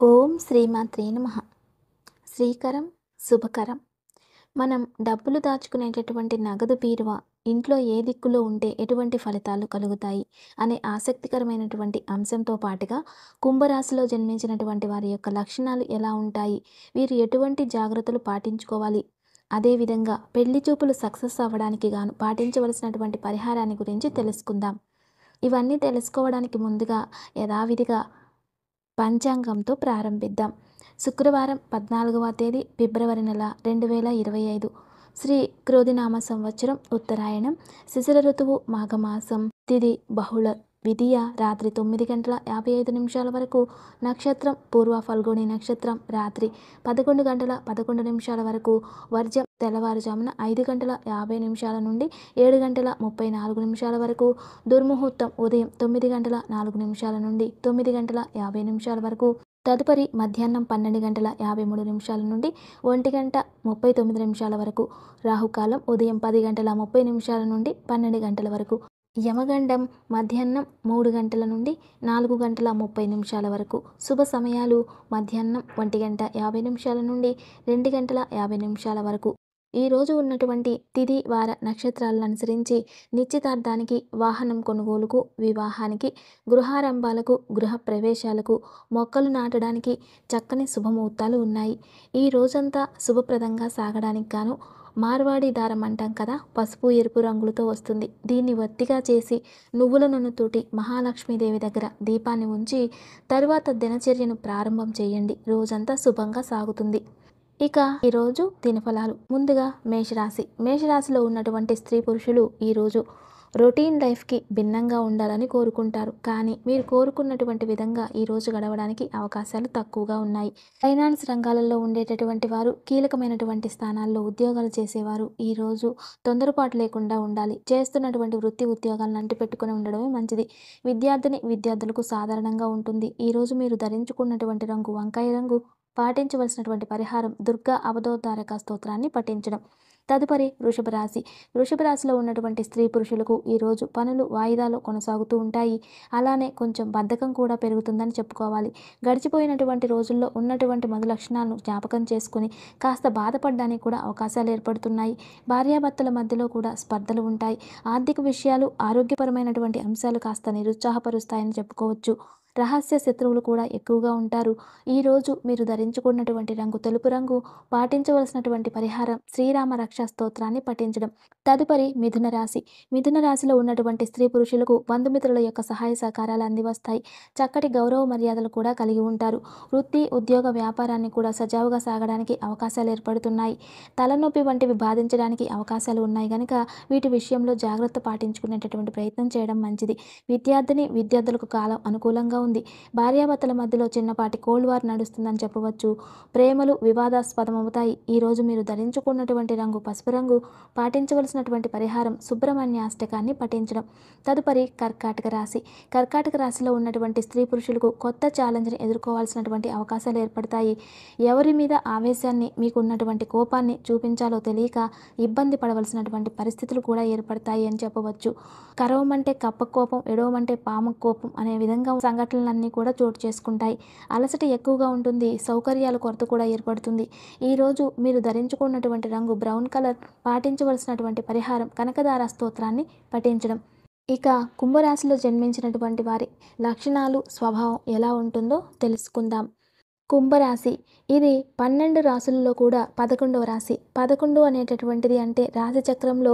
ఓం శ్రీమాత్రే నమః. శ్రీకరం శుభకరం. మనం డబ్బులు దాచుకునేటటువంటి నగదు బీరువా ఇంట్లో ఏ దిక్కులో ఉంటే ఎటువంటి ఫలితాలు కలుగుతాయి అనే ఆసక్తికరమైనటువంటి అంశంతో పాటుగా కుంభరాశిలో జన్మించినటువంటి వారి యొక్క లక్షణాలు ఎలా ఉంటాయి, వీరు ఎటువంటి జాగ్రత్తలు పాటించుకోవాలి, అదేవిధంగా పెళ్లి చూపులు సక్సెస్ అవ్వడానికి గాను పాటించవలసినటువంటి పరిహారాన్ని గురించి తెలుసుకుందాం. ఇవన్నీ తెలుసుకోవడానికి ముందుగా యథావిధిగా పంచాంగంతో ప్రారంభిద్దాం. శుక్రవారం 14వ తేదీ ఫిబ్రవరి నెల 2025, శ్రీ క్రోధినామ సంవత్సరం ఉత్తరాయణం, శిశిర ఋతువు మాఘమాసం, తిథి బహుళ విధియ రాత్రి 9:55 వరకు, నక్షత్రం పూర్వ ఫల్గుని నక్షత్రం రాత్రి 11:11 వరకు, వర్జం తెల్లవారుజామున 5:50 నుండి 7:34 వరకు, దుర్ముహూర్తం ఉదయం 9:04 నుండి 9:50 వరకు, తదుపరి మధ్యాహ్నం 12:53 నుండి 1:39 వరకు, రాహుకాలం ఉదయం 10:30 నుండి 12 వరకు, యమగండం మధ్యాహ్నం 3 గంటల నుండి 4:30 వరకు, శుభ సమయాలు మధ్యాహ్నం 1:50 నుండి 2:50 వరకు. ఈ రోజు ఉన్నటువంటి తిథి వార నక్షత్రాలను అనుసరించి నిశ్చితార్థానికి, వాహనం కొనుగోలుకు, వివాహానికి, గృహారంభాలకు, గృహ ప్రవేశాలకు, మొక్కలు నాటడానికి చక్కని శుభముహూర్తాలు ఉన్నాయి. ఈ రోజంతా శుభప్రదంగా సాగడానికి గాను మార్వాడి దారం అంటాం కదా, పసుపు ఎరుపు రంగులతో వస్తుంది. దీన్ని ఒత్తిగా చేసి నువ్వుల నూనెతోటి మహాలక్ష్మీదేవి దగ్గర దీపాన్ని ఉంచి తరువాత దినచర్యను ప్రారంభం చేయండి. రోజంతా శుభంగా సాగుతుంది. ఇక ఈరోజు దినఫలాలు. ముందుగా మేషరాశిలో ఉన్నటువంటి స్త్రీ పురుషులు ఈరోజు రొటీన్ లైఫ్కి భిన్నంగా ఉండాలని కోరుకుంటారు. కానీ మీరు కోరుకున్నటువంటి విధంగా ఈరోజు గడవడానికి అవకాశాలు తక్కువగా ఉన్నాయి. ఫైనాన్స్ రంగాలలో ఉండేటటువంటి వారు, కీలకమైనటువంటి స్థానాల్లో ఉద్యోగాలు చేసేవారు ఈరోజు తొందరపాటు లేకుండా ఉండాలి. చేస్తున్నటువంటి వృత్తి ఉద్యోగాలను అంటిపెట్టుకుని ఉండడమే మంచిది. విద్యార్థులకు సాధారణంగా ఉంటుంది. ఈరోజు మీరు ధరించుకున్నటువంటి రంగు వంకాయ రంగు. పాటించవలసినటువంటి పరిహారం దుర్గా అవధూతారక స్తోత్రాన్ని పఠించడం. తదుపరి వృషభ రాశిలో ఉన్నటువంటి స్త్రీ పురుషులకు ఈరోజు పనులు వాయిదాలో కొనసాగుతూ ఉంటాయి. అలానే కొంచెం బద్ధకం కూడా పెరుగుతుందని చెప్పుకోవాలి. గడిచిపోయినటువంటి రోజుల్లో ఉన్నటువంటి మధు లక్షణాలను జ్ఞాపకం చేసుకుని కాస్త బాధపడడానికి కూడా అవకాశాలు ఏర్పడుతున్నాయి. భార్యాభర్తల మధ్యలో కూడా స్పర్ధలు ఉంటాయి. ఆర్థిక విషయాలు, ఆరోగ్యపరమైనటువంటి అంశాలు కాస్త నిరుత్సాహపరుస్తాయని చెప్పుకోవచ్చు. రహస్య శత్రువులు కూడా ఎక్కువగా ఉంటారు. ఈరోజు మీరు ధరించుకున్నటువంటి రంగు తెలుపు రంగు. పాటించవలసినటువంటి పరిహారం శ్రీరామ రక్షా స్తోత్రాన్ని పఠించడం. తదుపరి మిథున రాశిలో ఉన్నటువంటి స్త్రీ పురుషులకు బంధుమిత్రుల యొక్క సహాయ సహకారాలు అందివస్తాయి. చక్కటి గౌరవ మర్యాదలు కూడా కలిగి ఉంటారు. వృత్తి, ఉద్యోగ, వ్యాపారాన్ని కూడా సజావుగా సాగడానికి అవకాశాలు ఏర్పడుతున్నాయి. తలనొప్పి వంటివి బాధించడానికి అవకాశాలు ఉన్నాయి కనుక వీటి విషయంలో జాగ్రత్త పాటించుకునేటటువంటి ప్రయత్నం చేయడం మంచిది. విద్యార్థులకు కాలం అనుకూలంగా ఉంది. భార్యాభర్తల మధ్యలో చిన్నపాటి కోల్డ్ వార్ నడుస్తుందని చెప్పవచ్చు. ప్రేమలు వివాదాస్పదమవుతాయి. ఈరోజు మీరు ధరించుకున్నటువంటి రంగు పసుపు రంగు. పాటించవలసినటువంటి పరిహారం సుబ్రహ్మణ్య అష్టకాన్ని పఠించడం. తదుపరి కర్కాటక రాశిలో ఉన్నటువంటి స్త్రీ పురుషులకు కొత్త ఛాలెంజ్ని ఎదుర్కోవాల్సినటువంటి అవకాశాలు ఏర్పడతాయి. ఎవరి మీద ఆవేశాన్ని, మీకు ఉన్నటువంటి కోపాన్ని చూపించాలో తెలియక ఇబ్బంది పడవలసినటువంటి పరిస్థితులు కూడా ఏర్పడతాయి అని చెప్పవచ్చు. కరవమంటే కప్ప కోపం, ఎడవమంటే పాము కోపం అనే విధంగా సంఘటనలన్నీ కూడా చోటు చేసుకుంటాయి. అలసట ఎక్కువగా ఉంటుంది. సౌకర్యాల కొరత కూడా ఏర్పడుతుంది. ఈరోజు మీరు ధరించుకున్నటువంటి రంగు బ్రౌన్ కలర్. పాటించవలసినటువంటి పరిహారం కనకదార స్తోత్రాన్ని పఠించడం. ఇక కుంభరాశిలో జన్మించినటువంటి వారి లక్షణాలు, స్వభావం ఎలా ఉంటుందో తెలుసుకుందాం. కుంభరాశి ఇది 12 రాశులలో కూడా 11వ రాశి. 11 అనేటటువంటిది అంటే రాశి చక్రంలో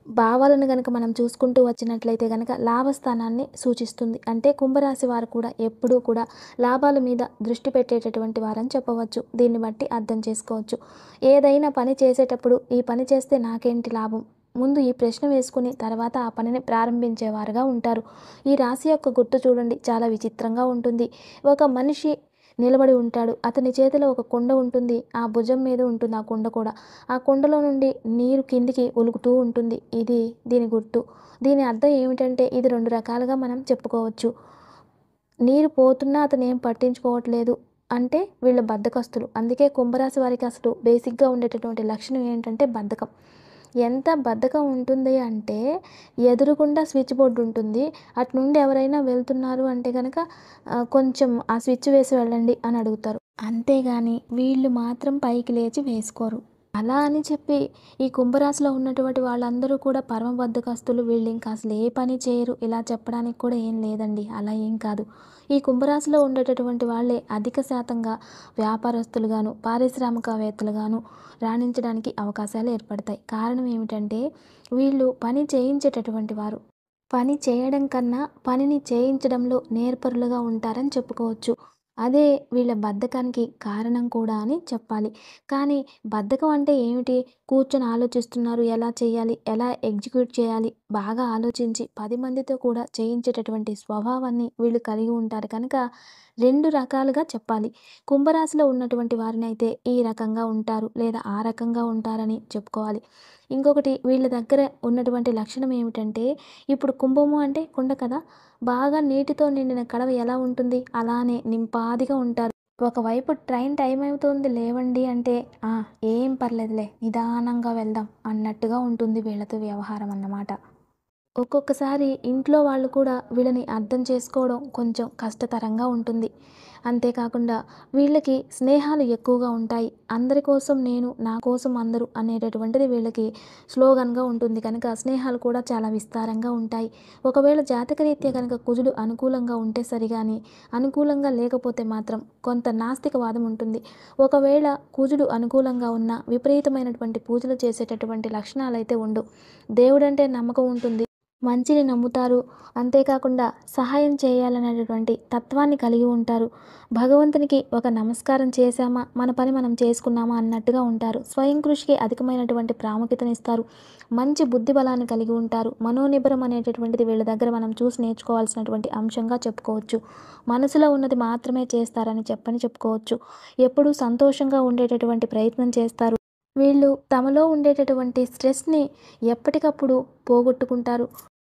భావాలను గనక మనం చూసుకుంటూ వచ్చినట్లయితే గనక లాభస్థానాన్ని సూచిస్తుంది. అంటే కుంభరాశి వారు కూడా ఎప్పుడూ కూడా లాభాల మీద దృష్టి పెట్టేటటువంటి వారని చెప్పవచ్చు. దీన్ని బట్టి అర్థం చేసుకోవచ్చు. ఏదైనా పని చేసేటప్పుడు ఈ పని చేస్తే నాకేంటి లాభం, ముందు ఈ ప్రశ్న వేసుకుని తర్వాత ఆ పనిని ప్రారంభించేవారుగా ఉంటారు. ఈ రాశి యొక్క గుర్తు చూడండి, చాలా విచిత్రంగా ఉంటుంది. ఒక మనిషి నిలబడి ఉంటాడు. అతని చేతిలో ఒక కుండ ఉంటుంది. ఆ భుజం మీద ఉంటుంది ఆ కుండ కూడా. ఆ కుండలో నుండి నీరు కిందికి ఒలుగుతూ ఉంటుంది. ఇది దీని గుర్తు. దీని అర్థం ఏమిటంటే ఇది 2 రకాలుగా మనం చెప్పుకోవచ్చు. నీరు పోతున్నా అతను ఏం పట్టించుకోవట్లేదు అంటే వీళ్ళ బద్ధకస్తులు. అందుకే కుంభరాశి వారికి అసలు బేసిక్గా ఉండేటటువంటి లక్షణం ఏంటంటే బద్ధకం. ఎంత బద్ధకం ఉంటుంది అంటే ఎదురుగుండా స్విచ్ బోర్డ్ ఉంటుంది. అటు నుండి ఎవరైనా వెళ్తున్నారు అంటే గనక కొంచెం ఆ స్విచ్ వేసి వెళ్ళండి అని అడుగుతారు. అంతేగాని వీళ్ళు మాత్రం పైకి లేచి వేసుకోరు. అలా అని చెప్పి ఈ కుంభరాశిలో ఉన్నటువంటి వాళ్ళందరూ కూడా పరమ బద్ధకస్తులు, వీళ్ళింక అసలు ఏ పని చేయరు ఇలా చెప్పడానికి కూడా ఏం లేదండి. అలా ఏం కాదు. ఈ కుంభరాశిలో ఉండేటటువంటి వాళ్ళే అధిక శాతంగా వ్యాపారస్తులుగాను, పారిశ్రామికవేత్తలుగాను రాణించడానికి అవకాశాలు ఏర్పడతాయి. కారణం ఏమిటంటే వీళ్ళు పని చేయించేటటువంటి వారు. పని చేయడం కన్నా పనిని చేయించడంలో నేర్పరులుగా ఉంటారని చెప్పుకోవచ్చు. అదే వీళ్ళ బద్ధకానికి కారణం కూడా అని చెప్పాలి. కానీ బద్ధకం అంటే ఏమిటి? కూర్చొని ఆలోచిస్తున్నారు. ఎలా చేయాలి? ఎలా ఎగ్జిక్యూట్ చేయాలి? బాగా ఆలోచించి 10 మందితో కూడా చేయించేటటువంటి స్వభావాన్ని వీళ్ళు కలిగి ఉంటారు కనుక 2 రకాలుగా చెప్పాలి. కుంభరాశిలో ఉన్నటువంటి వారినైతే ఈ రకంగా ఉంటారు లేదా ఆ రకంగా ఉంటారని చెప్పుకోవాలి. ఇంకొకటి వీళ్ళ దగ్గర ఉన్నటువంటి లక్షణం ఏమిటంటే ఇప్పుడు కుంభము అంటే కుండ కదా! బాగా నీటితో నిండిన కడవ ఎలా ఉంటుంది? అలానే నింపాదిగా ఉంటారు. ఒకవైపు ట్రైన్ టైం అవుతుంది లేవండి అంటే, "ఆ! ఏం పర్లేదులే నిదానంగా వెళ్దాం" అన్నట్టుగా ఉంటుంది వీళ్ళతో వ్యవహారం అన్నమాట. ఒక్కొక్కసారి ఇంట్లో వాళ్ళు కూడా వీళ్ళని అర్థం చేసుకోవడం కొంచెం కష్టతరంగా ఉంటుంది. అంతేకాకుండా వీళ్ళకి స్నేహాలు ఎక్కువగా ఉంటాయి. అందరి కోసం నేను, నా కోసం అందరూ అనేటటువంటిది వీళ్ళకి స్లోగన్‌గా ఉంటుంది కనుక స్నేహాలు కూడా చాలా విస్తారంగా ఉంటాయి. ఒకవేళ జాతకరీత్యా కనుక కుజుడు అనుకూలంగా ఉంటే సరి గాని, అనుకూలంగా లేకపోతే మాత్రం కొంత నాస్తికవాదం ఉంటుంది. ఒకవేళ కుజుడు అనుకూలంగా ఉన్నా విపరీతమైనటువంటి పూజలు చేసేటటువంటి లక్షణాలైతే ఉండవు. దేవుడంటే నమ్మకం ఉంటుంది. మంచిని నమ్ముతారు. అంతేకాకుండా సహాయం చేయాలనేటటువంటి తత్వాన్ని కలిగి ఉంటారు. భగవంతునికి ఒక నమస్కారం చేశామా, మన పని మనం చేసుకున్నామా అన్నట్టుగా ఉంటారు. స్వయం కృషికి అధికమైనటువంటి ప్రాముఖ్యతనిస్తారు. మంచి బుద్ధి బలాన్ని కలిగి ఉంటారు. మనోనిబ్బరం అనేటటువంటిది వీళ్ళ దగ్గర మనం చూసి నేర్చుకోవాల్సినటువంటి అంశంగా చెప్పుకోవచ్చు. మనసులో ఉన్నది మాత్రమే చేస్తారని చెప్పుకోవచ్చు. ఎప్పుడూ సంతోషంగా ఉండేటటువంటి ప్రయత్నం చేస్తారు. వీళ్ళు తమలో ఉండేటటువంటి స్ట్రెస్‌ని ఎప్పటికప్పుడు పోగొట్టుకుంటారు.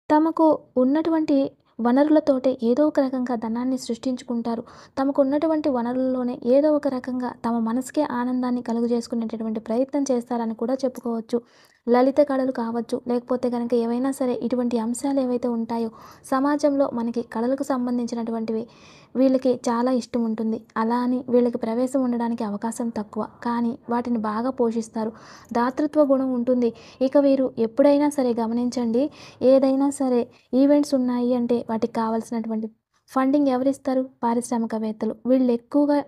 తమకు ఉన్నటువంటి వనరులతోటే ఏదో ఒక రకంగా ధనాన్ని సృష్టించుకుంటారు. తమకు ఉన్నటువంటి వనరుల్లోనే ఏదో ఒక రకంగా తమ మనసుకే ఆనందాన్ని కలుగజేసుకునేటటువంటి ప్రయత్నం చేస్తారని కూడా చెప్పుకోవచ్చు. లలిత కళలు కావచ్చు, లేకపోతే గనక ఏవైనా సరే ఇటువంటి అంశాలు ఏవైతే ఉంటాయో సమాజంలో మనకి కళలకు సంబంధించినటువంటివి వీళ్ళకి చాలా ఇష్టం ఉంటుంది. అలా అని వీళ్ళకి ప్రవేశం ఉండడానికి అవకాశం తక్కువ. కానీ వాటిని బాగా పోషిస్తారు. దాతృత్వ గుణం ఉంటుంది. ఇక వీరు ఎప్పుడైనా సరే గమనించండి, ఏదైనా సరే ఈవెంట్స్ ఉన్నాయి అంటే వాటికి కావాల్సినటువంటి ఫండింగ్ ఎవరిస్తారు? పారిశ్రామికవేత్తలు. వీళ్ళు ఎక్కువగా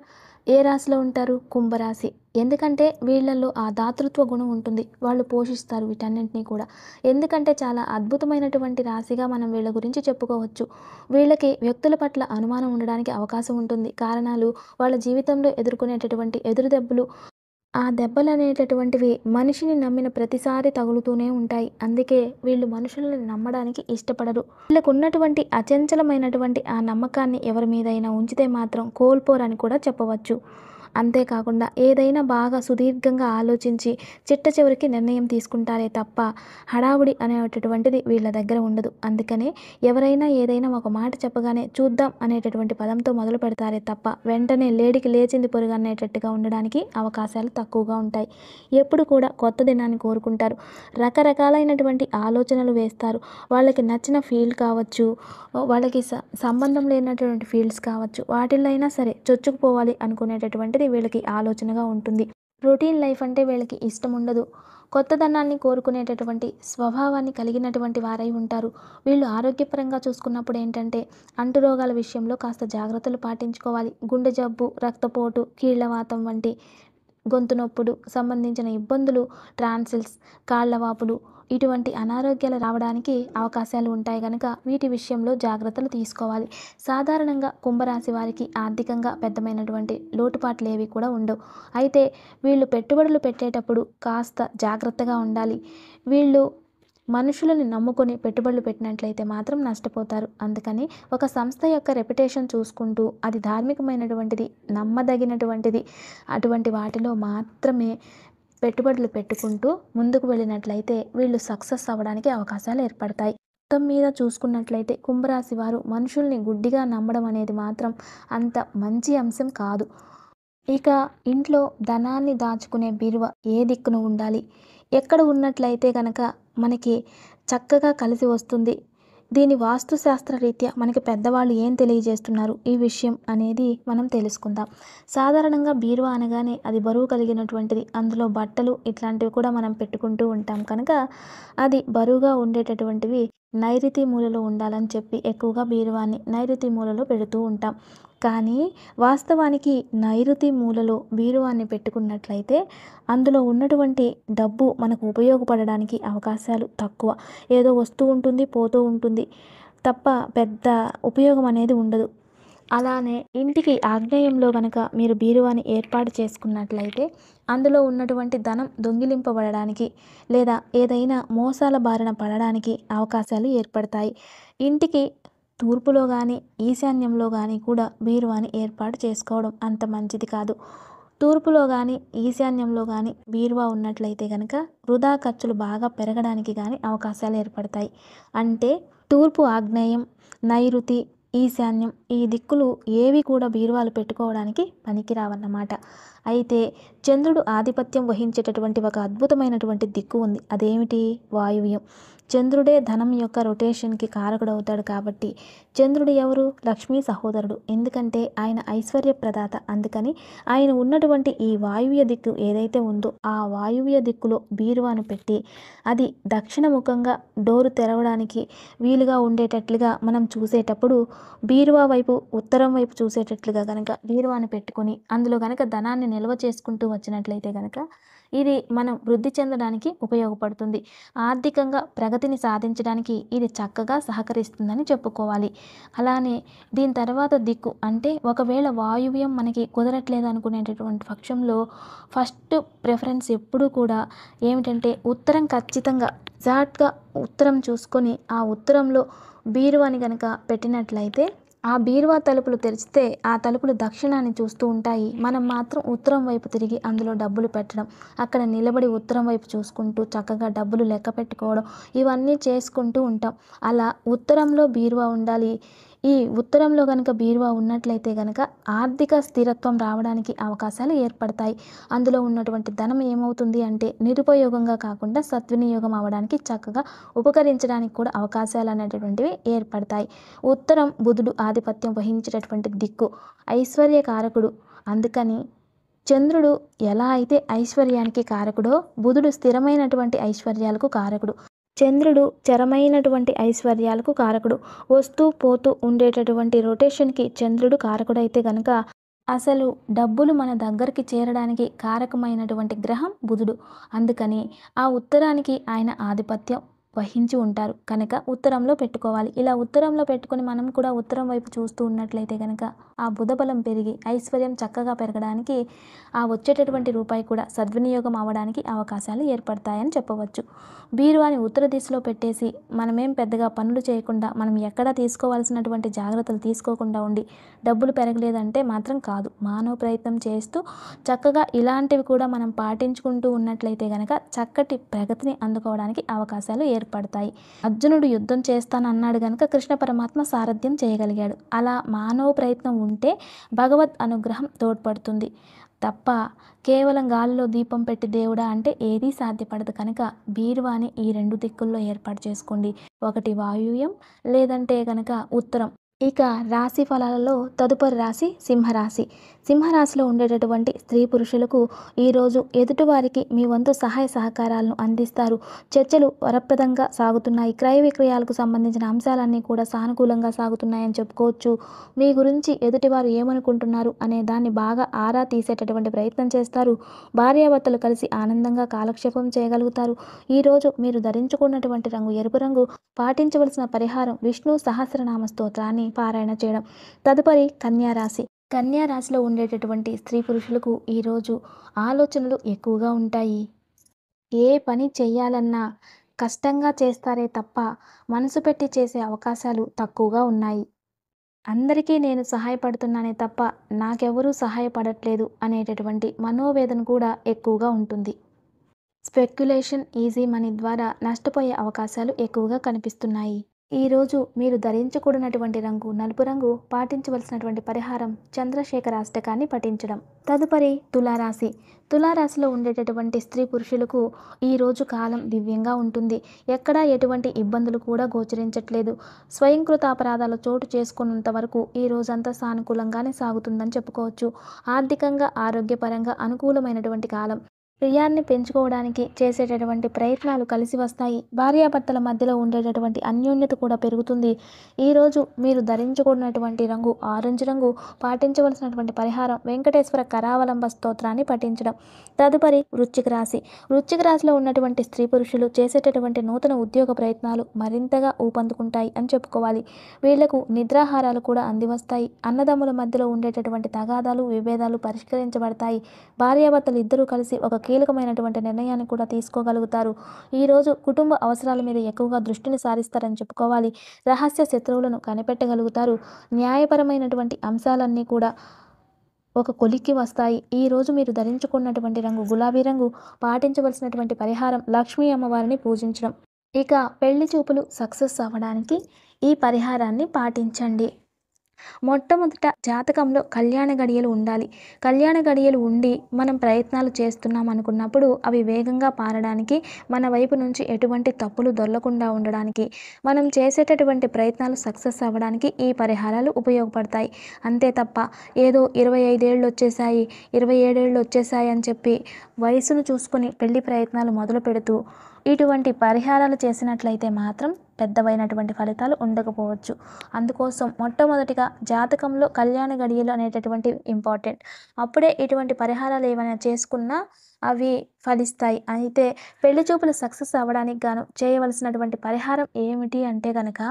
ఏ రాశిలో ఉంటారు? కుంభరాశి. ఎందుకంటే వీళ్ళల్లో ఆ దాతృత్వ గుణం ఉంటుంది. వాళ్ళు పోషిస్తారు వీటన్నింటిని కూడా. ఎందుకంటే చాలా అద్భుతమైనటువంటి రాశిగా మనం వీళ్ళ గురించి చెప్పుకోవచ్చు. వీళ్ళకి వ్యక్తుల పట్ల అనుమానం ఉండడానికి అవకాశం ఉంటుంది. కారణాలు వాళ్ళ జీవితంలో ఎదుర్కొనేటటువంటి ఎదురు దెబ్బలు, ఆ దెబ్బలనేటటువంటివి మనిషిని నమ్మిన ప్రతిసారి తగులుతూనే ఉంటాయి. అందుకే వీళ్ళు మనుషులను నమ్మడానికి ఇష్టపడరు. వీళ్ళకున్నటువంటి అచంచలమైనటువంటి ఆ నమ్మకాన్ని ఎవరి మీదైనా ఉంచితే మాత్రం కోల్పోరని కూడా చెప్పవచ్చు. అంతేకాకుండా ఏదైనా బాగా సుదీర్ఘంగా ఆలోచించి చిట్ట చివరికి నిర్ణయం తీసుకుంటారే తప్ప హడావుడి అనేటటువంటిది వీళ్ళ దగ్గర ఉండదు. అందుకనే ఎవరైనా ఏదైనా ఒక మాట చెప్పగానే చూద్దాం అనేటటువంటి పదంతో మొదలు పెడతారే తప్ప వెంటనే లేడికి లేచింది పొరుగు అనేటట్టుగా ఉండడానికి అవకాశాలు తక్కువగా ఉంటాయి. ఎప్పుడు కూడా కొత్త దినాన్ని కోరుకుంటారు. రకరకాలైనటువంటి ఆలోచనలు వేస్తారు. వాళ్ళకి నచ్చిన ఫీల్డ్ కావచ్చు, వాళ్ళకి సంబంధం లేనటువంటి ఫీల్డ్స్ కావచ్చు, వాటిల్లో అయినా సరే చొచ్చుకుపోవాలి అనుకునేటటువంటిది వీళ్ళకి ఆలోచనగా ఉంటుంది. రొటీన్ లైఫ్ అంటే వీళ్ళకి ఇష్టం ఉండదు. కొత్తదనాన్ని కోరుకునేటటువంటి స్వభావాన్ని కలిగినటువంటి వారై ఉంటారు. వీళ్ళు ఆరోగ్యపరంగా చూసుకున్నప్పుడు ఏంటంటే అంటురోగాల విషయంలో కాస్త జాగ్రత్తలు పాటించుకోవాలి. గుండె జబ్బు, రక్తపోటు, కీళ్లవాతం వంటి గొంతు నొప్పులు సంబంధించిన ఇబ్బందులు, ట్రాన్సిల్స్, కాళ్ళవాపులు ఇటువంటి అనారోగ్యాలు రావడానికి అవకాశాలు ఉంటాయి కనుక వీటి విషయంలో జాగ్రత్తలు తీసుకోవాలి. సాధారణంగా కుంభరాశి వారికి ఆర్థికంగా పెద్దమైనటువంటి లోటుపాట్లు ఏవి కూడా ఉండవు. అయితే వీళ్ళు పెట్టుబడులు పెట్టేటప్పుడు కాస్త జాగ్రత్తగా ఉండాలి. వీళ్ళు మనుషులని నమ్ముకొని పెట్టుబడులు పెట్టినట్లయితే మాత్రం నష్టపోతారు. అందుకని ఒక సంస్థ యొక్క రెప్యుటేషన్ చూసుకుంటూ అది ధార్మికమైనటువంటిది, నమ్మదగినటువంటిది అటువంటి వాటిలో మాత్రమే పెట్టుబడులు పెట్టుకుంటూ ముందుకు వెళ్ళినట్లయితే వీళ్ళు సక్సెస్ అవ్వడానికి అవకాశాలు ఏర్పడతాయి. మొత్తం మీద చూసుకున్నట్లయితే కుంభరాశి వారు మనుషుల్ని గుడ్డిగా నమ్మడం అనేది మాత్రం అంత మంచి అంశం కాదు. ఇక ఇంట్లో ధనాన్ని దాచుకునే బీరువ ఏ దిక్కున ఉండాలి? ఎక్కడ ఉన్నట్లయితే గనక మనకి చక్కగా కలిసి వస్తుంది. దీని వాస్తుశాస్త్ర రీత్యా మనకి పెద్దవాళ్ళు ఏం తెలియజేస్తున్నారు ఈ విషయం అనేది మనం తెలుసుకుందాం. సాధారణంగా బీరువా అనగానే అది బరువు కలిగినటువంటిది. అందులో బట్టలు ఇట్లాంటివి కూడా మనం పెట్టుకుంటూ ఉంటాం కనుక అది బరువుగా ఉండేటటువంటివి నైరుతి మూలలో ఉండాలని చెప్పి ఎక్కువగా బీరువాని నైరుతి మూలలో పెడుతూ ఉంటాం. కానీ వాస్తవానికి నైరుతి మూలలో బీరువాన్ని పెట్టుకున్నట్లయితే అందులో ఉన్నటువంటి డబ్బు మనకు ఉపయోగపడడానికి అవకాశాలు తక్కువ. ఏదో వస్తూ ఉంటుంది, పోతూ ఉంటుంది తప్ప పెద్ద ఉపయోగం అనేది ఉండదు. అలానే ఇంటికి ఆగ్నేయంలో గనక మీరు బీరువాని ఏర్పాటు చేసుకున్నట్లయితే అందులో ఉన్నటువంటి ధనం దొంగిలింపబడడానికి లేదా ఏదైనా మోసాల బారిన పడడానికి అవకాశాలు ఏర్పడతాయి. ఇంటికి తూర్పులో కానీ ఈశాన్యంలో కానీ కూడా బీరువాని ఏర్పాటు చేసుకోవడం అంత మంచిది కాదు. తూర్పులో కానీ ఈశాన్యంలో కానీ బీరువా ఉన్నట్లయితే కనుక వృధా ఖర్చులు బాగా పెరగడానికి కానీ అవకాశాలు ఏర్పడతాయి. అంటే తూర్పు ఆగ్నేయం, నైరుతి, ఈశాన్యం ఈ దిక్కులు ఏవి కూడా బీరువాలు పెట్టుకోవడానికి పనికిరావన్నమాట. అయితే చంద్రుడు ఆధిపత్యం వహించేటటువంటి ఒక అద్భుతమైనటువంటి దిక్కు ఉంది. అదేమిటి? వాయువ్యం. చంద్రుడే ధనం యొక్క రొటేషన్కి కారకుడవుతాడు కాబట్టి చంద్రుడు ఎవరు? లక్ష్మీ సహోదరుడు. ఎందుకంటే ఆయన ఐశ్వర్య ప్రదాత. అందుకని ఆయన ఉన్నటువంటి ఈ వాయువ్య దిక్కు ఏదైతే ఉందో ఆ వాయువ్య దిక్కులో బీరువాను పెట్టి అది దక్షిణ ముఖంగా డోరు తెరవడానికి వీలుగా ఉండేటట్లుగా మనం చూసేటప్పుడు బీరువా వైపు ఉత్తరం వైపు చూసేటట్లుగా కనుక బీరువాను పెట్టుకొని అందులో కనుక ధనాన్ని నిల్వ చేసుకుంటూ వచ్చినట్లయితే కనుక ఇది మనం వృద్ధి చెందడానికి ఉపయోగపడుతుంది. ఆర్థికంగా ప్రగతిని సాధించడానికి ఇది చక్కగా సహకరిస్తుందని చెప్పుకోవాలి. అలానే దీని తర్వాత దిక్కు అంటే ఒకవేళ వాయువ్యం మనకి కుదరట్లేదు అనుకునేటటువంటి పక్షంలో ఫస్ట్ ప్రిఫరెన్స్ ఎప్పుడూ కూడా ఏమిటంటే ఉత్తరం ఖచ్చితంగా ఎగ్జాక్ట్గా ఉత్తరం చూసుకొని ఆ ఉత్తరంలో బీరువాని కనుక పెట్టినట్లయితే ఆ బీరువా తలుపులు తెరిచితే ఆ తలుపులు దక్షిణాన్ని చూస్తూ ఉంటాయి. మనం మాత్రం ఉత్తరం వైపు తిరిగి అందులో డబ్బులు పెట్టడం, అక్కడ నిలబడి ఉత్తరం వైపు చూసుకుంటూ చక్కగా డబ్బులు లెక్క పెట్టుకోవడం ఇవన్నీ చేసుకుంటూ ఉంటాం. అలా ఉత్తరంలో బీరువా ఉండాలి. ఈ ఉత్తరంలో కనుక బీరువా ఉన్నట్లయితే కనుక ఆర్థిక స్థిరత్వం రావడానికి అవకాశాలు ఏర్పడతాయి. అందులో ఉన్నటువంటి ధనం ఏమవుతుంది అంటే నిరుపయోగంగా కాకుండా సద్వినియోగం అవ్వడానికి చక్కగా ఉపకరించడానికి కూడా అవకాశాలు అనేటటువంటివి ఏర్పడతాయి. ఉత్తరం బుధుడు ఆధిపత్యం వహించేటటువంటి దిక్కు, ఐశ్వర్యకారకుడు. అందుకని చంద్రుడు ఎలా అయితే ఐశ్వర్యానికి కారకుడో బుధుడు స్థిరమైనటువంటి ఐశ్వర్యాలకు కారకుడు. చంద్రుడు చరమైనటువంటి ఐశ్వర్యాలకు కారకుడు. వస్తూ పోతూ ఉండేటటువంటి రొటేషన్కి చంద్రుడు కారకుడైతే గనక అసలు డబ్బులు మన దగ్గరికి చేరడానికి కారకమైనటువంటి గ్రహం బుధుడు. అందుకని ఆ ఉత్తరానికి ఆయన ఆధిపత్యం వహించి ఉంటారు కనుక ఉత్తరంలో పెట్టుకోవాలి. ఇలా ఉత్తరంలో పెట్టుకొని మనం కూడా ఉత్తరం వైపు చూస్తూ ఉన్నట్లయితే కనుక ఆ బుధబలం పెరిగి ఐశ్వర్యం చక్కగా పెరగడానికి ఆ వచ్చేటటువంటి రూపాయి కూడా సద్వినియోగం అవ్వడానికి అవకాశాలు ఏర్పడతాయని చెప్పవచ్చు. బీరువాని ఉత్తర దిశలో పెట్టేసి మనమేం పెద్దగా పనులు చేయకుండా మనం ఎక్కడా తీసుకోవాల్సినటువంటి జాగ్రత్తలు తీసుకోకుండా ఉండి డబ్బులు పెరగలేదంటే మాత్రం కాదు. మానవ ప్రయత్నం చేస్తూ చక్కగా ఇలాంటివి కూడా మనం పాటించుకుంటూ ఉన్నట్లయితే కనుక చక్కటి ప్రగతిని అందుకోవడానికి అవకాశాలు ఏర్పడతాయి. అర్జునుడు యుద్ధం చేస్తానన్నాడు కనుక కృష్ణ పరమాత్మ సారథ్యం చేయగలిగాడు. అలా మానవ ప్రయత్నం ఉంటే భగవద్ అనుగ్రహం తోడ్పడుతుంది తప్ప కేవలం గాలిలో దీపం పెట్టి దేవుడా అంటే ఏదీ సాధ్యపడదు. కనుక బీరువాని ఈ రెండు దిక్కుల్లో ఏర్పాటు చేసుకోండి. ఒకటి వాయువ్యం లేదంటే కనుక ఉత్తరం. ఇక రాశి ఫలాలలో తదుపరి రాశి సింహరాశి. సింహరాశిలో ఉండేటటువంటి స్త్రీ పురుషులకు ఈరోజు ఎదుటివారికి మీ వంతు సహాయ సహకారాలను అందిస్తారు. చర్చలు వరప్రదంగా సాగుతున్నాయి. క్రయ విక్రయాలకు సంబంధించిన అంశాలన్నీ కూడా సానుకూలంగా సాగుతున్నాయని చెప్పుకోవచ్చు. మీ గురించి ఎదుటివారు ఏమనుకుంటున్నారు అనే దాన్ని బాగా ఆరా తీసేటటువంటి ప్రయత్నం చేస్తారు. భార్యాభర్తలు కలిసి ఆనందంగా కాలక్షేపం చేయగలుగుతారు. ఈరోజు మీరు ధరించుకున్నటువంటి రంగు ఎరుపు రంగు. పాటించవలసిన పరిహారం విష్ణు సహస్రనామ స్తోత్రాన్ని పారాయణ చేయడం. తదుపరి కన్యారాశి. కన్యారాశిలో ఉండేటటువంటి స్త్రీ పురుషులకు ఈరోజు ఆలోచనలు ఎక్కువగా ఉంటాయి. ఏ పని చేయాలన్నా కష్టంగా చేస్తారే తప్ప మనసు పెట్టి చేసే అవకాశాలు తక్కువగా ఉన్నాయి. అందరికీ నేను సహాయపడుతున్నానే తప్ప నాకెవరూ సహాయపడట్లేదు అనేటటువంటి మనోవేదన కూడా ఎక్కువగా ఉంటుంది. స్పెక్యులేషన్, ఈజీ మనీ ద్వారా నష్టపోయే అవకాశాలు ఎక్కువగా కనిపిస్తున్నాయి. ఈరోజు మీరు ధరించకూడనటువంటి రంగు నలుపు రంగు. పాటించవలసినటువంటి పరిహారం చంద్రశేఖరాష్టకాన్ని పఠించడం. తదుపరి తులారాశి. తులారాశిలో ఉండేటటువంటి స్త్రీ పురుషులకు ఈరోజు కాలం దివ్యంగా ఉంటుంది. ఎక్కడా ఎటువంటి ఇబ్బందులు కూడా గోచరించట్లేదు. స్వయంకృత అపరాధాలు చోటు చేసుకున్నంత వరకు ఈ రోజంతా సానుకూలంగానే సాగుతుందని చెప్పుకోవచ్చు. ఆర్థికంగా ఆరోగ్యపరంగా అనుకూలమైనటువంటి కాలం. ప్రియాన్ని పెంచుకోవడానికి చేసేటటువంటి ప్రయత్నాలు కలిసి వస్తాయి. భార్యాభర్తల మధ్యలో ఉండేటటువంటి అన్యోన్యత కూడా పెరుగుతుంది. ఈరోజు మీరు ధరించకూడనటువంటి రంగు ఆరెంజ్ రంగు. పాటించవలసినటువంటి పరిహారం వెంకటేశ్వర కరావలంబ స్తోత్రాన్ని పఠించడం. తదుపరి వృశ్చిక రాశి. వృశ్చిక రాశిలో ఉన్నటువంటి స్త్రీ పురుషులు చేసేటటువంటి నూతన ఉద్యోగ ప్రయత్నాలు మరింతగా ఊపందుకుంటాయి అని చెప్పుకోవాలి. వీళ్లకు నిద్రాహారాలు కూడా అందివస్తాయి. అన్నదమ్ముల మధ్యలో ఉండేటటువంటి తగాదాలు విభేదాలు పరిష్కరించబడతాయి. భార్యాభర్తలు ఇద్దరూ కలిసి ఒక కీలకమైనటువంటి నిర్ణయాన్ని కూడా తీసుకోగలుగుతారు. ఈరోజు కుటుంబ అవసరాల మీద ఎక్కువగా దృష్టిని సారిస్తారని చెప్పుకోవాలి. రహస్య శత్రువులను కనిపెట్టగలుగుతారు. న్యాయపరమైనటువంటి అంశాలన్నీ కూడా ఒక కొలిక్కి వస్తాయి. ఈరోజు మీరు ధరించుకున్నటువంటి రంగు గులాబీ రంగు. పాటించవలసినటువంటి పరిహారం లక్ష్మీ అమ్మవారిని పూజించడం. ఇక పెళ్లి చూపులు సక్సెస్ అవ్వడానికి ఈ పరిహారాన్ని పాటించండి. మొట్టమొదట జాతకంలో కళ్యాణ గడియలు ఉండాలి. కళ్యాణ గడియలు ఉండి మనం ప్రయత్నాలు చేస్తున్నాం అనుకున్నప్పుడు అవి వేగంగా పారడానికి, మన వైపు నుంచి ఎటువంటి తప్పులు దొర్లకుండా ఉండడానికి, మనం చేసేటటువంటి ప్రయత్నాలు సక్సెస్ అవ్వడానికి ఈ పరిహారాలు ఉపయోగపడతాయి. అంతే తప్ప ఏదో 25 ఏళ్ళు వచ్చేసాయి 27 ఏళ్ళు వచ్చేసాయి అని చెప్పి వయసును చూసుకొని పెళ్లి ప్రయత్నాలు మొదలు పెడుతూ ఇటువంటి పరిహారాలు చేసినట్లయితే మాత్రం పెద్దవైనటువంటి ఫలితాలు ఉండకపోవచ్చు. అందుకోసం మొట్టమొదటిగా జాతకంలో కళ్యాణ గడియలు అనేటటువంటి ఇంపార్టెంట్. అప్పుడే ఇటువంటి పరిహారాలు ఏమైనా చేసుకున్నా అవి ఫలిస్తాయి. అయితే పెళ్లి చూపులు సక్సెస్ అవ్వడానికి గాను చేయవలసినటువంటి పరిహారం ఏమిటి అంటే కనుక,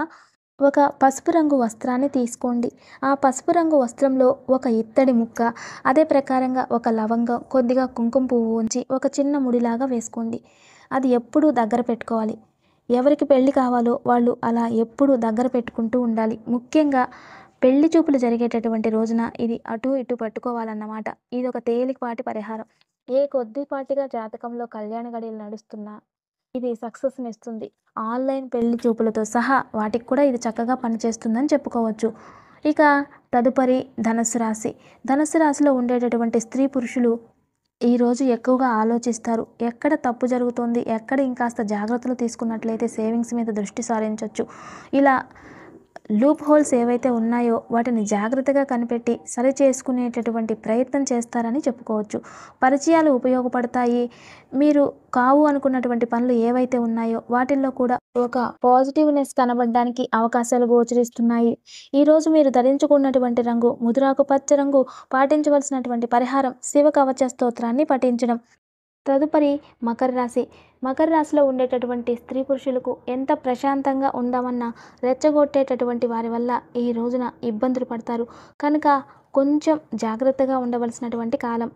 ఒక పసుపు రంగు వస్త్రాన్ని తీసుకోండి. ఆ పసుపు రంగు వస్త్రంలో ఒక ఇత్తడి ముక్క, అదే ప్రకారంగా ఒక లవంగం, కొద్దిగా కుంకుమ పువ్వు ఉంచి ఒక చిన్న ముడిలాగా వేసుకోండి. అది ఎప్పుడూ దగ్గర పెట్టుకోవాలి. ఎవరికి పెళ్లి కావాలో వాళ్ళు అలా ఎప్పుడూ దగ్గర పెట్టుకుంటూ ఉండాలి. ముఖ్యంగా పెళ్లి చూపులు జరిగేటటువంటి రోజున ఇది అటు ఇటు పట్టుకోవాలన్నమాట. ఇది ఒక తేలికపాటి పరిహారం. ఏ కొద్దిపాటిగా జాతకంలో కళ్యాణ గడియలు నడుస్తున్నా ఇది సక్సెస్ని ఇస్తుంది. ఆన్లైన్ పెళ్లి చూపులతో సహా వాటికి కూడా ఇది చక్కగా పనిచేస్తుందని చెప్పుకోవచ్చు. ఇక తదుపరి ధనుస్సు రాశి. ధనుస్సు రాశిలో ఉండేటటువంటి స్త్రీ పురుషులు ఈరోజు ఎక్కువగా ఆలోచిస్తారు. ఎక్కడ తప్పు జరుగుతుంది, ఎక్కడ ఇంకాస్త జాగ్రత్తలు తీసుకున్నట్లయితే సేవింగ్స్ మీద దృష్టి సారించవచ్చు. ఇలా లూప్ హోల్స్ ఏవైతే ఉన్నాయో వాటిని జాగ్రత్తగా కనిపెట్టి సరి చేసుకునేటటువంటి ప్రయత్నం చేస్తారని చెప్పుకోవచ్చు. పరిచయాలు ఉపయోగపడతాయి. మీరు కావు అనుకున్నటువంటి పనులు ఏవైతే ఉన్నాయో వాటిల్లో కూడా ఒక పాజిటివ్నెస్ కనబడడానికి అవకాశాలు గోచరిస్తున్నాయి. ఈరోజు మీరు ధరించుకున్నటువంటి రంగు ముదురాకు పచ్చ రంగు. పాటించవలసినటువంటి పరిహారం శివ కవచ స్తోత్రాన్ని పఠించడం. తదుపరి మకర రాశి. మకర రాశిలో ఉండేటటువంటి స్త్రీ పురుషులకు ఎంత ప్రశాంతంగా ఉందామన్నా రెచ్చగొట్టేటటువంటి వారి వల్ల ఈ రోజున ఇబ్బందులు పడతారు. కనుక కొంచెం జాగ్రత్తగా ఉండవలసినటువంటి కాలం.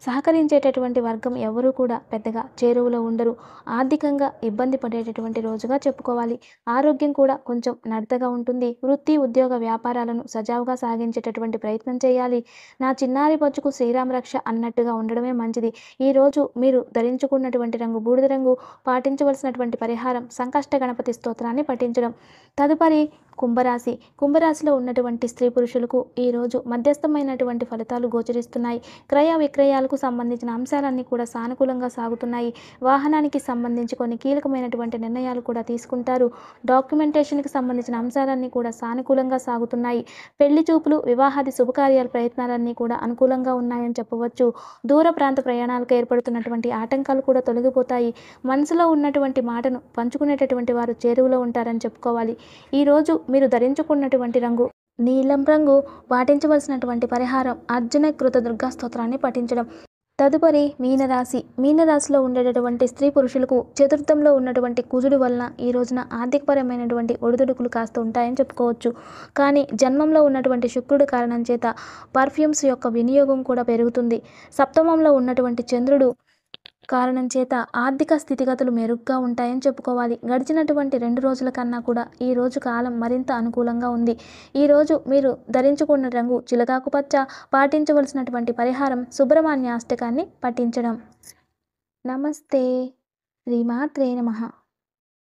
సహకరించేటటువంటి వర్గం ఎవరూ కూడా పెద్దగా చేరువలో ఉండరు. ఆర్థికంగా ఇబ్బంది పడేటటువంటి రోజుగా చెప్పుకోవాలి. ఆరోగ్యం కూడా కొంచెం నడతగా ఉంటుంది. వృత్తి ఉద్యోగ వ్యాపారాలను సజావుగా సాగించేటటువంటి ప్రయత్నం చేయాలి. నా చిన్నారి బొచ్చుకు శ్రీరామ రక్ష అన్నట్టుగా ఉండడమే మంచిది. ఈరోజు మీరు ధరించుకున్నటువంటి రంగు బూడిద రంగు. పాటించవలసినటువంటి పరిహారం సంకష్ట గణపతి స్తోత్రాన్ని పఠించడం. తదుపరి కుంభరాశి. కుంభరాశిలో ఉన్నటువంటి స్త్రీ పురుషులకు ఈరోజు మధ్యస్థమైనటువంటి ఫలితాలు గోచరిస్తున్నాయి. క్రయ విక్రయాలకు సంబంధించిన అంశాలన్నీ కూడా సానుకూలంగా సాగుతున్నాయి. వాహనానికి సంబంధించి కొన్ని కీలకమైనటువంటి నిర్ణయాలు కూడా తీసుకుంటారు. డాక్యుమెంటేషన్కి సంబంధించిన అంశాలన్నీ కూడా సానుకూలంగా సాగుతున్నాయి. పెళ్లి చూపులు వివాహాది శుభకార్యాల ప్రయత్నాలన్నీ కూడా అనుకూలంగా ఉన్నాయని చెప్పవచ్చు. దూర ప్రాంత ప్రయాణాలకు ఏర్పడుతున్నటువంటి ఆటంకాలు కూడా తొలగిపోతాయి. మనసులో ఉన్నటువంటి మాటను పంచుకునేటటువంటి వారు చేరువలో ఉంటారని చెప్పుకోవాలి. ఈరోజు మీరు ధరించుకున్నటువంటి రంగు నీలం రంగు. పాటించవలసినటువంటి పరిహారం అర్జున కృత దుర్గా స్తోత్రాన్ని పఠించడం. తదుపరి మీనరాశి. మీనరాశిలో ఉండేటటువంటి స్త్రీ పురుషులకు చతుర్థంలో ఉన్నటువంటి కుజుడు వలన ఈ రోజున ఆర్థికపరమైనటువంటి ఒడిదుడుకులు కాస్త ఉంటాయని చెప్పుకోవచ్చు. కానీ జన్మంలో ఉన్నటువంటి శుక్రుడు కారణం చేత పర్ఫ్యూమ్స్ యొక్క వినియోగం కూడా పెరుగుతుంది. సప్తమంలో ఉన్నటువంటి చంద్రుడు కారణం చేత ఆర్థిక స్థితిగతులు మెరుగ్గా ఉంటాయని చెప్పుకోవాలి. గడిచినటువంటి 2 రోజుల కన్నా కూడా ఈ రోజు కాలం మరింత అనుకూలంగా ఉంది. ఈరోజు మీరు ధరించుకున్న రంగు చిలకాకు పచ్చ. పాటించవలసినటువంటి పరిహారం సుబ్రహ్మణ్య అష్టకాన్ని పఠించడం. నమస్తే. శ్రీమాత్రే నమః.